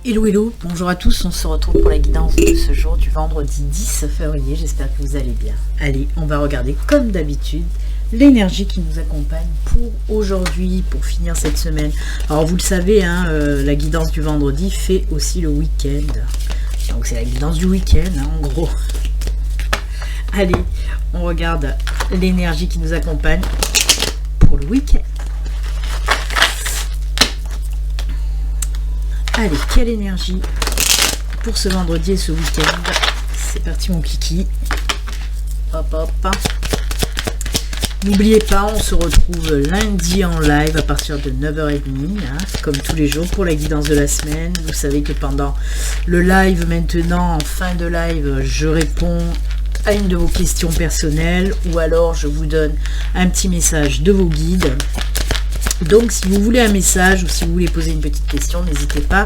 Hello hello, bonjour à tous, on se retrouve pour la guidance de ce jour du vendredi 10 février, j'espère que vous allez bien. Allez, on va regarder comme d'habitude l'énergie qui nous accompagne pour aujourd'hui, pour finir cette semaine. Alors vous le savez, hein, la guidance du vendredi fait aussi le week-end. Donc c'est la guidance du week-end, hein, en gros. Allez, on regarde l'énergie qui nous accompagne pour le week-end. Allez, quelle énergie pour ce vendredi et ce week-end. C'est parti mon kiki. Hop hop. N'oubliez pas, on se retrouve lundi en live à partir de 9h30, hein, comme tous les jours pour la guidance de la semaine. Vous savez que pendant le live maintenant, en fin de live, je réponds à une de vos questions personnelles ou alors je vous donne un petit message de vos guides. Donc si vous voulez un message ou si vous voulez poser une petite question, n'hésitez pas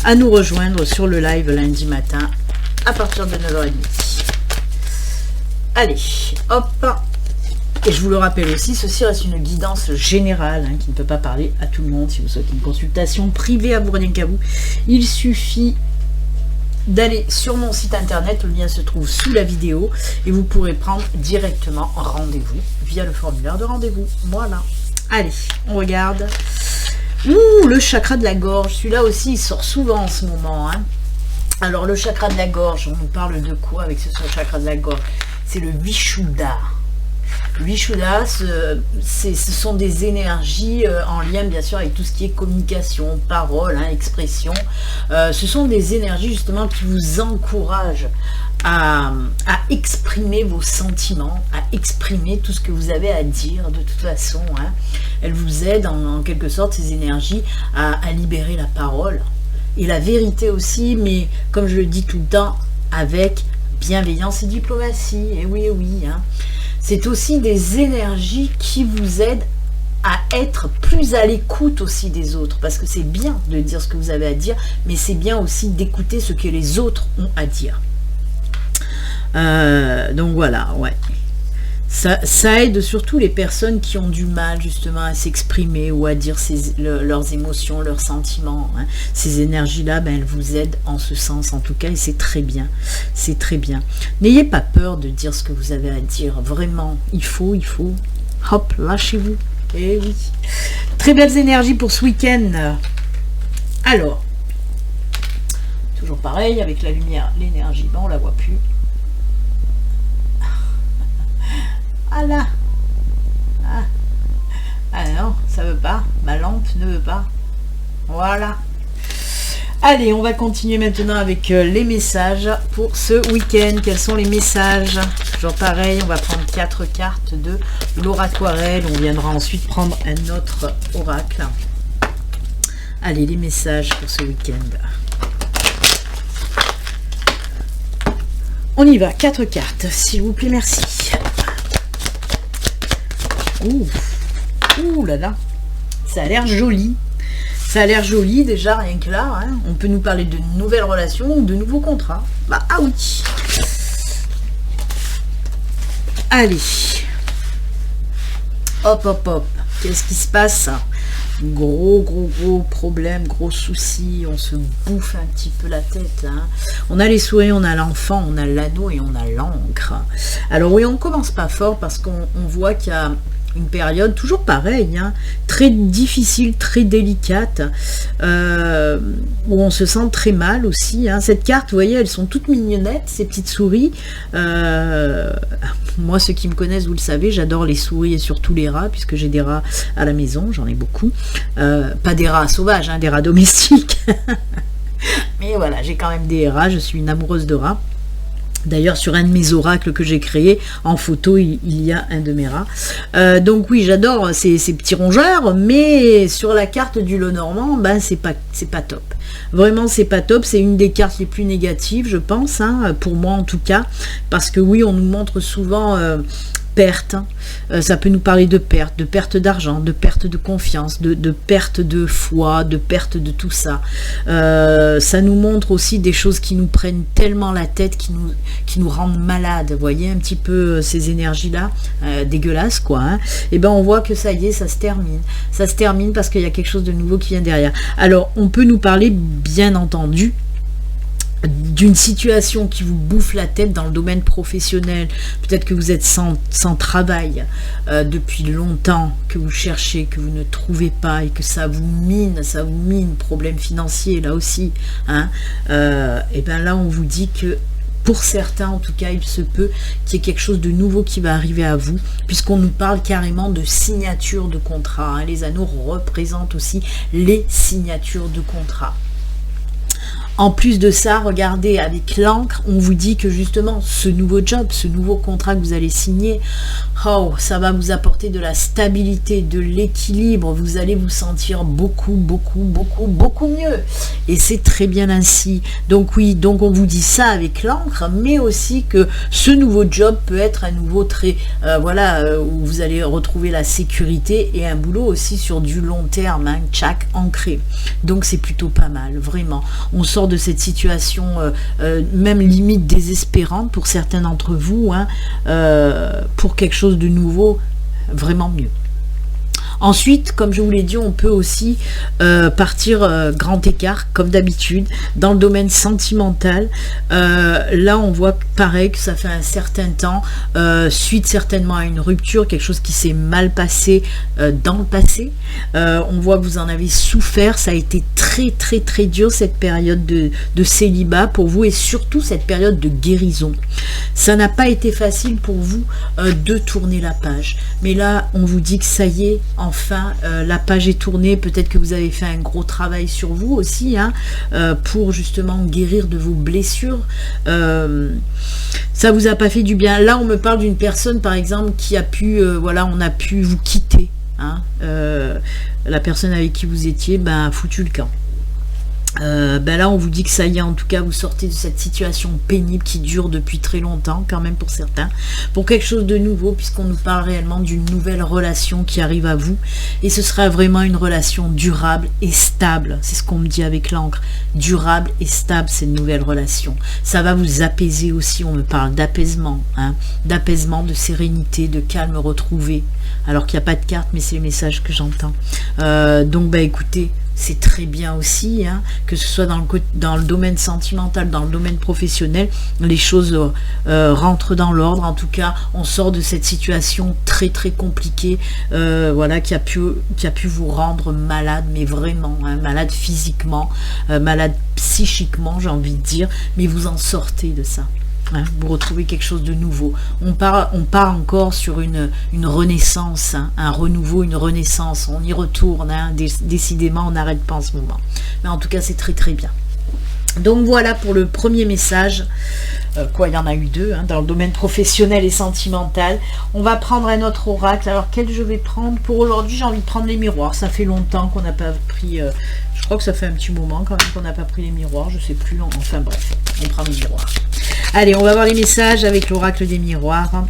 à nous rejoindre sur le live lundi matin à partir de 9h30. Allez, hop. Et je vous le rappelle aussi, ceci reste une guidance générale, hein, qui ne peut pas parler à tout le monde. Si vous souhaitez une consultation privée à vous, rien qu'à vous, il suffit d'aller sur mon site internet, le lien se trouve sous la vidéo, et vous pourrez prendre directement rendez-vous via le formulaire de rendez-vous. Voilà. Allez, on regarde. Ouh, le chakra de la gorge. Celui-là aussi, il sort souvent en ce moment. Hein. Alors, le chakra de la gorge, on nous parle de quoi avec ce chakra de la gorge? C'est le Vishuddha. Le Vishuddha, ce sont des énergies en lien, bien sûr, avec tout ce qui est communication, parole, hein, expression. Ce sont des énergies, justement, qui vous encouragent à exprimer vos sentiments, à exprimer tout ce que vous avez à dire de toute façon. Hein. Elles vous aident en quelque sorte, ces énergies, à libérer la parole et la vérité aussi, mais comme je le dis tout le temps, avec bienveillance et diplomatie. Et oui, hein. C'est aussi des énergies qui vous aident à être plus à l'écoute aussi des autres, parce que c'est bien de dire ce que vous avez à dire, mais c'est bien aussi d'écouter ce que les autres ont à dire. Donc voilà, ouais. Ça aide surtout les personnes qui ont du mal justement à s'exprimer ou à dire leurs émotions, leurs sentiments. Hein. Ces énergies-là, ben, elles vous aident en ce sens en tout cas, et c'est très bien. C'est très bien. N'ayez pas peur de dire ce que vous avez à dire. Vraiment, il faut. Hop, lâchez-vous. Eh oui. Très belles énergies pour ce week-end. Alors, toujours pareil avec la lumière, l'énergie. Bon, on la voit plus. Ah là, ah non, ça veut pas, ma lampe ne veut pas. Voilà. Allez, on va continuer maintenant avec les messages pour ce week-end. Quels sont les messages? Toujours pareil, on va prendre 4 cartes de l'oraquarelle. On viendra ensuite prendre un autre oracle. Allez, les messages pour ce week-end. On y va, 4 cartes, s'il vous plaît, merci. Ouh là là, ça a l'air joli. Ça a l'air joli déjà, rien que là. Hein. On peut nous parler de nouvelles relations ou de nouveaux contrats. Bah, ah oui. Allez. Hop. Qu'est-ce qui se passe? Gros problème, gros souci. On se bouffe un petit peu la tête. Hein. On a les souhaits, on a l'enfant, on a l'anneau et on a l'encre. Alors oui, on commence pas fort parce qu'on voit qu'il y a une période toujours pareille, hein, très difficile, très délicate, où on se sent très mal aussi. Hein. Cette carte, vous voyez, elles sont toutes mignonnettes, ces petites souris. Moi, ceux qui me connaissent, vous le savez, j'adore les souris et surtout les rats, puisque j'ai des rats à la maison, j'en ai beaucoup. Pas des rats sauvages, hein, des rats domestiques. Mais voilà, j'ai quand même des rats, je suis une amoureuse de rats. D'ailleurs, sur un de mes oracles que j'ai créé, en photo, il y a un de mes rats. Donc oui, j'adore ces petits rongeurs, mais sur la carte du Lenormand, ben, c'est pas top. Vraiment, c'est pas top. C'est une des cartes les plus négatives, je pense, hein, pour moi en tout cas. Parce que oui, on nous montre souvent perte, ça peut nous parler de perte d'argent, de perte de confiance, de perte de foi, de perte de tout ça. Ça nous montre aussi des choses qui nous prennent tellement la tête, qui nous rendent malades. Vous voyez un petit peu ces énergies-là, dégueulasses quoi. Hein. Et ben on voit que ça y est, ça se termine. Ça se termine parce qu'il y a quelque chose de nouveau qui vient derrière. Alors on peut nous parler, bien entendu, d'une situation qui vous bouffe la tête dans le domaine professionnel. Peut-être que vous êtes sans travail depuis longtemps, que vous cherchez, que vous ne trouvez pas et que ça vous mine, problème financier là aussi. Hein. Et bien là on vous dit que pour certains, en tout cas, il se peut qu'il y ait quelque chose de nouveau qui va arriver à vous, puisqu'on nous parle carrément de signature de contrat. Hein. Les anneaux représentent aussi les signatures de contrat. En plus de ça, regardez, avec l'encre, on vous dit que justement, ce nouveau job, ce nouveau contrat que vous allez signer, oh, ça va vous apporter de la stabilité, de l'équilibre, vous allez vous sentir beaucoup mieux. Et c'est très bien ainsi. Donc oui, donc on vous dit ça avec l'encre, mais aussi que ce nouveau job peut être un nouveau trait, où vous allez retrouver la sécurité et un boulot aussi sur du long terme, hein, tchac, ancré. Donc c'est plutôt pas mal, vraiment. On sort de cette situation même limite désespérante pour certains d'entre vous, hein, pour quelque chose de nouveau, vraiment mieux. Ensuite, comme je vous l'ai dit, on peut aussi partir grand écart, comme d'habitude, dans le domaine sentimental. Là, on voit pareil que ça fait un certain temps, suite certainement à une rupture, quelque chose qui s'est mal passé dans le passé. On voit que vous en avez souffert, ça a été très dur cette période de célibat pour vous et surtout cette période de guérison. Ça n'a pas été facile pour vous de tourner la page. Mais là, on vous dit que ça y est, enfin, la page est tournée. Peut-être que vous avez fait un gros travail sur vous aussi, hein, pour justement guérir de vos blessures. Ça vous a pas fait du bien. Là, on me parle d'une personne, par exemple, qui a pu, on a pu vous quitter. Hein, la personne avec qui vous étiez, a foutu le camp. Là on vous dit que ça y est, en tout cas vous sortez de cette situation pénible qui dure depuis très longtemps quand même pour certains, pour quelque chose de nouveau, puisqu'on nous parle réellement d'une nouvelle relation qui arrive à vous, et ce sera vraiment une relation durable et stable. C'est ce qu'on me dit avec l'encre, durable et stable, cette nouvelle relation. Ça va vous apaiser aussi, on me parle d'apaisement, hein, d'apaisement, de sérénité, de calme retrouvé, alors qu'il n'y a pas de carte, mais c'est les messages que j'entends. Donc écoutez, c'est très bien aussi, hein, que ce soit dans le domaine sentimental, dans le domaine professionnel, les choses rentrent dans l'ordre. En tout cas, on sort de cette situation très compliquée, qui a pu vous rendre malade, mais vraiment, hein, malade physiquement, malade psychiquement, j'ai envie de dire, mais vous en sortez de ça. Hein, vous retrouvez quelque chose de nouveau. On part encore sur une renaissance, hein, un renouveau, une renaissance. On y retourne, hein, décidément, on n'arrête pas en ce moment. Mais en tout cas, c'est très bien. Donc voilà pour le premier message. Il y en a eu deux, hein, dans le domaine professionnel et sentimental. On va prendre un autre oracle. Alors quel je vais prendre pour aujourd'hui? J'ai envie de prendre les miroirs. Ça fait longtemps qu'on n'a pas pris... je crois que ça fait un petit moment quand même qu'on n'a pas pris les miroirs. Je sais plus. Enfin bref, on prend les miroirs. Allez, on va voir les messages avec l'oracle des miroirs.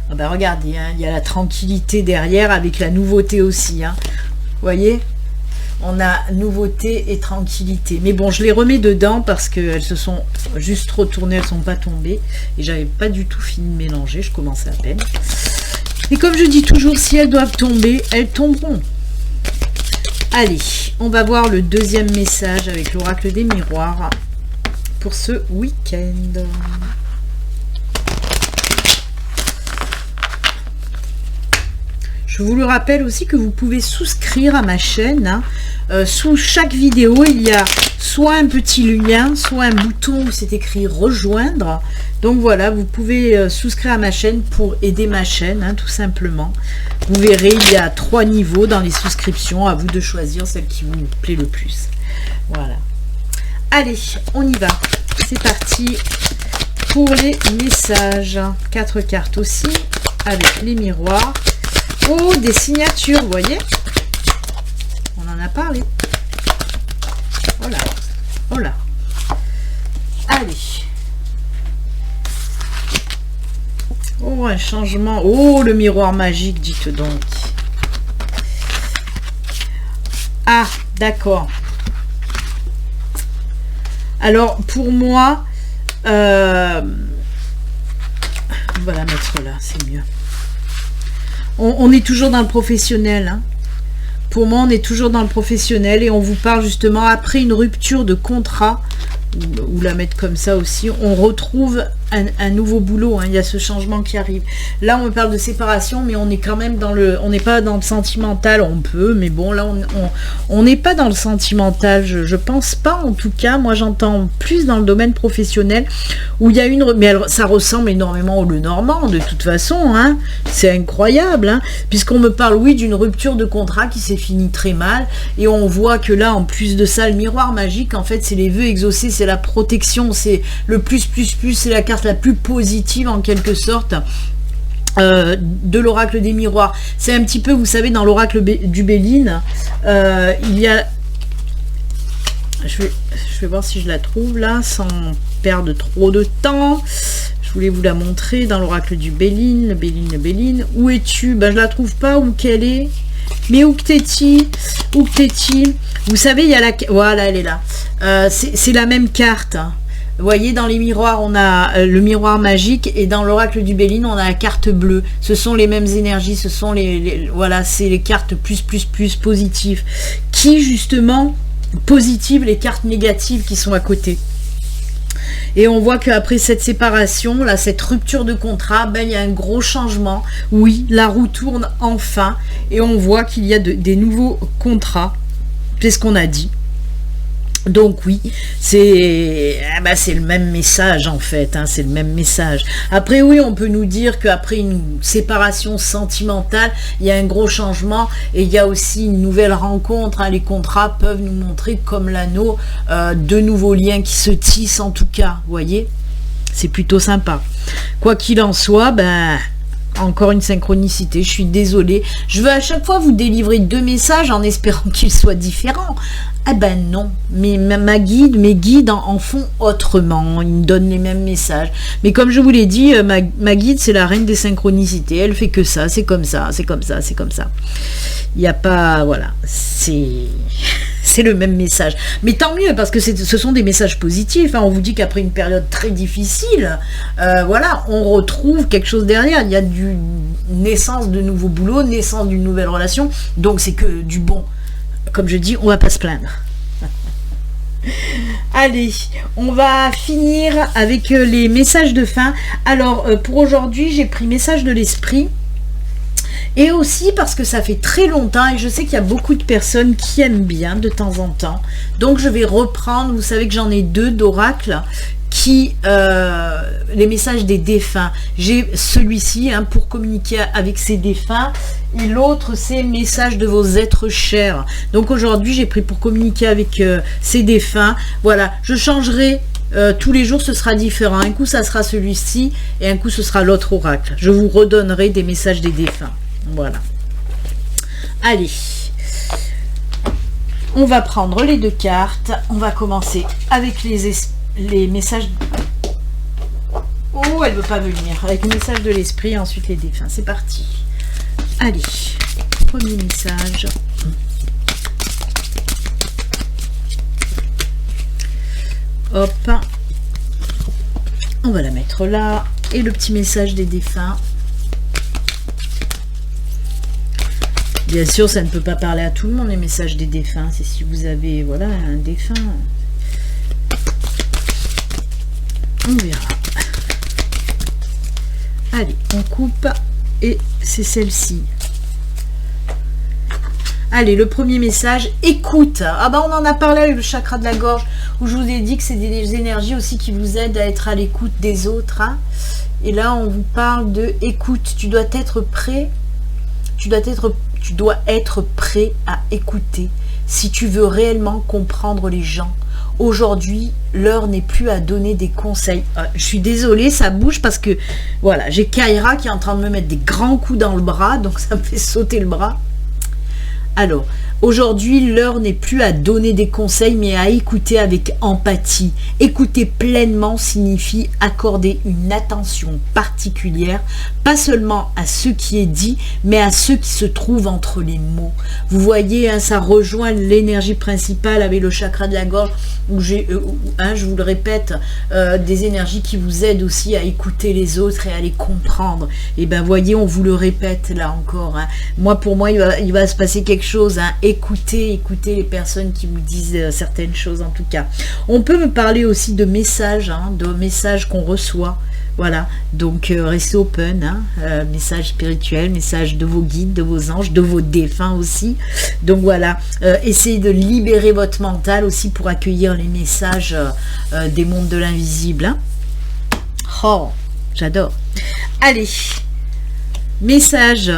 Regardez, hein, il y a la tranquillité derrière avec la nouveauté aussi. Hein. Vous voyez, on a nouveauté et tranquillité. Mais bon, je les remets dedans parce qu'elles se sont juste retournées, elles ne sont pas tombées. Et j'avais pas du tout fini de mélanger, je commençais à peine. Et comme je dis toujours, si elles doivent tomber, elles tomberont. Allez, on va voir le deuxième message avec l'oracle des miroirs pour ce week-end. Je vous le rappelle aussi que vous pouvez souscrire à ma chaîne. Hein. Sous chaque vidéo, il y a soit un petit lien, soit un bouton où c'est écrit rejoindre. Donc voilà, vous pouvez souscrire à ma chaîne pour aider ma chaîne, hein, tout simplement. Vous verrez, il y a 3 niveaux dans les souscriptions. À vous de choisir celle qui vous plaît le plus. Voilà. Allez, on y va. C'est parti pour les messages. 4 cartes aussi, avec les miroirs. Oh, des signatures, vous voyez? On en a parlé. Voilà. Voilà. Allez. Oh, un changement. Oh, le miroir magique, dites donc. Ah, d'accord. Alors, pour moi, on va la mettre là, c'est mieux. On est toujours dans le professionnel. Hein. Pour moi, on est toujours dans le professionnel et on vous parle justement après une rupture de contrat, ou la mettre comme ça aussi, on retrouve un nouveau boulot, hein, il y a ce changement qui arrive. Là, on me parle de séparation, mais on est quand même dans le... On n'est pas dans le sentimental, on peut, mais bon, là, on n'est pas dans le sentimental, je pense pas, en tout cas. Moi, j'entends plus dans le domaine professionnel, où il y a une... Mais ça ressemble énormément au Lenormand, de toute façon, hein. C'est incroyable, hein, puisqu'on me parle, oui, d'une rupture de contrat qui s'est finie très mal, et on voit que là, en plus de ça, le miroir magique, en fait, c'est les vœux exaucés, c'est la protection, c'est le plus, c'est la carte la plus positive en quelque sorte de l'oracle des miroirs. C'est un petit peu, vous savez, dans l'oracle du Béline, il y a... Je vais voir si je la trouve là, sans perdre trop de temps. Je voulais vous la montrer dans l'oracle du Béline, le Béline. Où es-tu? Ben, je la trouve pas, où qu'elle est. Mais où que t'es-tu? Vous savez, il y a la... Voilà, elle est là. C'est la même carte. Vous voyez, dans les miroirs, on a le miroir magique, et dans l'oracle du Béline, on a la carte bleue. Ce sont les mêmes énergies, ce sont voilà, c'est les cartes plus positives, qui justement positivent les cartes négatives qui sont à côté. Et on voit qu'après cette séparation, là, cette rupture de contrat, ben, il y a un gros changement. Oui, la roue tourne enfin, et on voit qu'il y a des nouveaux contrats. C'est ce qu'on a dit. Donc oui, c'est le même message en fait, hein, c'est le même message. Après oui, on peut nous dire qu'après une séparation sentimentale, il y a un gros changement, et il y a aussi une nouvelle rencontre, hein. Les contrats peuvent nous montrer, comme l'anneau, de nouveaux liens qui se tissent en tout cas, vous voyez. C'est plutôt sympa. Quoi qu'il en soit, ben... Encore une synchronicité, je suis désolée. Je veux à chaque fois vous délivrer 2 messages en espérant qu'ils soient différents. Eh ben non, mais mes guides en font autrement, ils me donnent les mêmes messages. Mais comme je vous l'ai dit, ma guide, c'est la reine des synchronicités, elle fait que ça, c'est comme ça, c'est comme ça, c'est comme ça. Il n'y a pas... Voilà, c'est le même message. Mais tant mieux, parce que ce sont des messages positifs. Hein. On vous dit qu'après une période très difficile, voilà, on retrouve quelque chose derrière. Il y a naissance de nouveaux boulots, naissance d'une nouvelle relation. Donc c'est que du bon. Comme je dis, on va pas se plaindre. Allez, on va finir avec les messages de fin. Alors, pour aujourd'hui, j'ai pris message de l'esprit. Et aussi parce que ça fait très longtemps, et je sais qu'il y a beaucoup de personnes qui aiment bien de temps en temps. Donc je vais reprendre, vous savez que j'en ai 2 d'oracle, qui les messages des défunts. J'ai celui-ci, hein, pour communiquer avec ces défunts, et l'autre c'est message de vos êtres chers. Donc aujourd'hui j'ai pris pour communiquer avec ces défunts. Voilà, je changerai tous les jours, ce sera différent. Un coup ça sera celui-ci, et un coup ce sera l'autre oracle. Je vous redonnerai des messages des défunts. Voilà. Allez, on va prendre les 2 cartes. On va commencer avec les messages. Oh, elle veut pas venir. Avec le message de l'esprit, ensuite les défunts. C'est parti. Allez, premier message. Hop. On va la mettre là. Et le petit message des défunts. Bien sûr, ça ne peut pas parler à tout le monde, les messages des défunts. C'est si vous avez, voilà, un défunt. On verra. Allez, on coupe. Et c'est celle-ci. Allez, le premier message, écoute. Ah bah on en a parlé avec le chakra de la gorge, où je vous ai dit que c'est des énergies aussi qui vous aident à être à l'écoute des autres. Hein. Et là, on vous parle de écoute. Tu dois être prêt. Tu dois être prêt à écouter si tu veux réellement comprendre les gens. Aujourd'hui, l'heure n'est plus à donner des conseils. Je suis désolée, ça bouge parce que voilà, j'ai Kaira qui est en train de me mettre des grands coups dans le bras, donc ça me fait sauter le bras. Alors, Aujourd'hui, l'heure n'est plus à donner des conseils, mais à écouter avec empathie. Écouter pleinement signifie accorder une attention particulière, pas seulement à ce qui est dit, mais à ce qui se trouve entre les mots. Vous voyez, hein, ça rejoint l'énergie principale avec le chakra de la gorge, où j'ai, je vous le répète, des énergies qui vous aident aussi à écouter les autres et à les comprendre. Et ben voyez, on vous le répète là encore. Hein. Pour moi, il va se passer quelque chose. Hein. Écoutez les personnes qui vous disent certaines choses en tout cas. On peut me parler aussi de messages, qu'on reçoit. Voilà, donc restez open, hein, message spirituel, message de vos guides, de vos anges, de vos défunts aussi. Donc voilà, essayez de libérer votre mental aussi pour accueillir les messages des mondes de l'invisible. Hein. Oh, j'adore. Allez, message.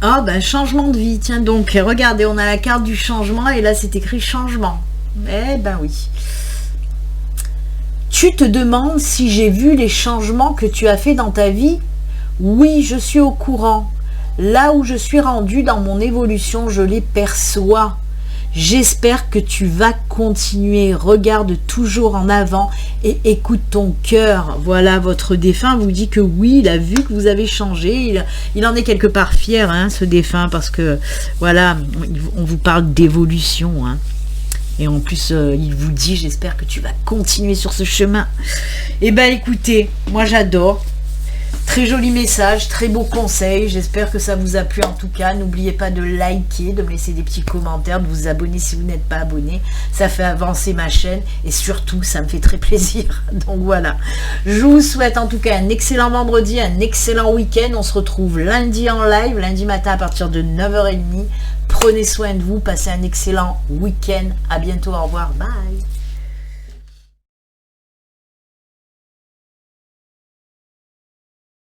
Ah ben changement de vie, tiens donc, regardez, on a la carte du changement et là c'est écrit changement. Eh ben oui. Tu te demandes si j'ai vu les changements que tu as fait dans ta vie? Oui, je suis au courant. Là où je suis rendu dans mon évolution, je les perçois. J'espère que tu vas continuer. Regarde toujours en avant et écoute ton cœur. Voilà, votre défunt vous dit que oui, il a vu que vous avez changé. Il en est quelque part fier, hein, ce défunt, parce que voilà, on vous parle d'évolution. Hein. Et en plus, il vous dit, j'espère que tu vas continuer sur ce chemin. Eh bien, écoutez, moi j'adore. Très joli message, très beau conseil. J'espère que ça vous a plu en tout cas. N'oubliez pas de liker, de me laisser des petits commentaires, de vous abonner si vous n'êtes pas abonné. Ça fait avancer ma chaîne et surtout, ça me fait très plaisir. Donc voilà. Je vous souhaite en tout cas un excellent vendredi, un excellent week-end. On se retrouve lundi en live, lundi matin à partir de 9h30. Prenez soin de vous, passez un excellent week-end. À bientôt, au revoir, bye.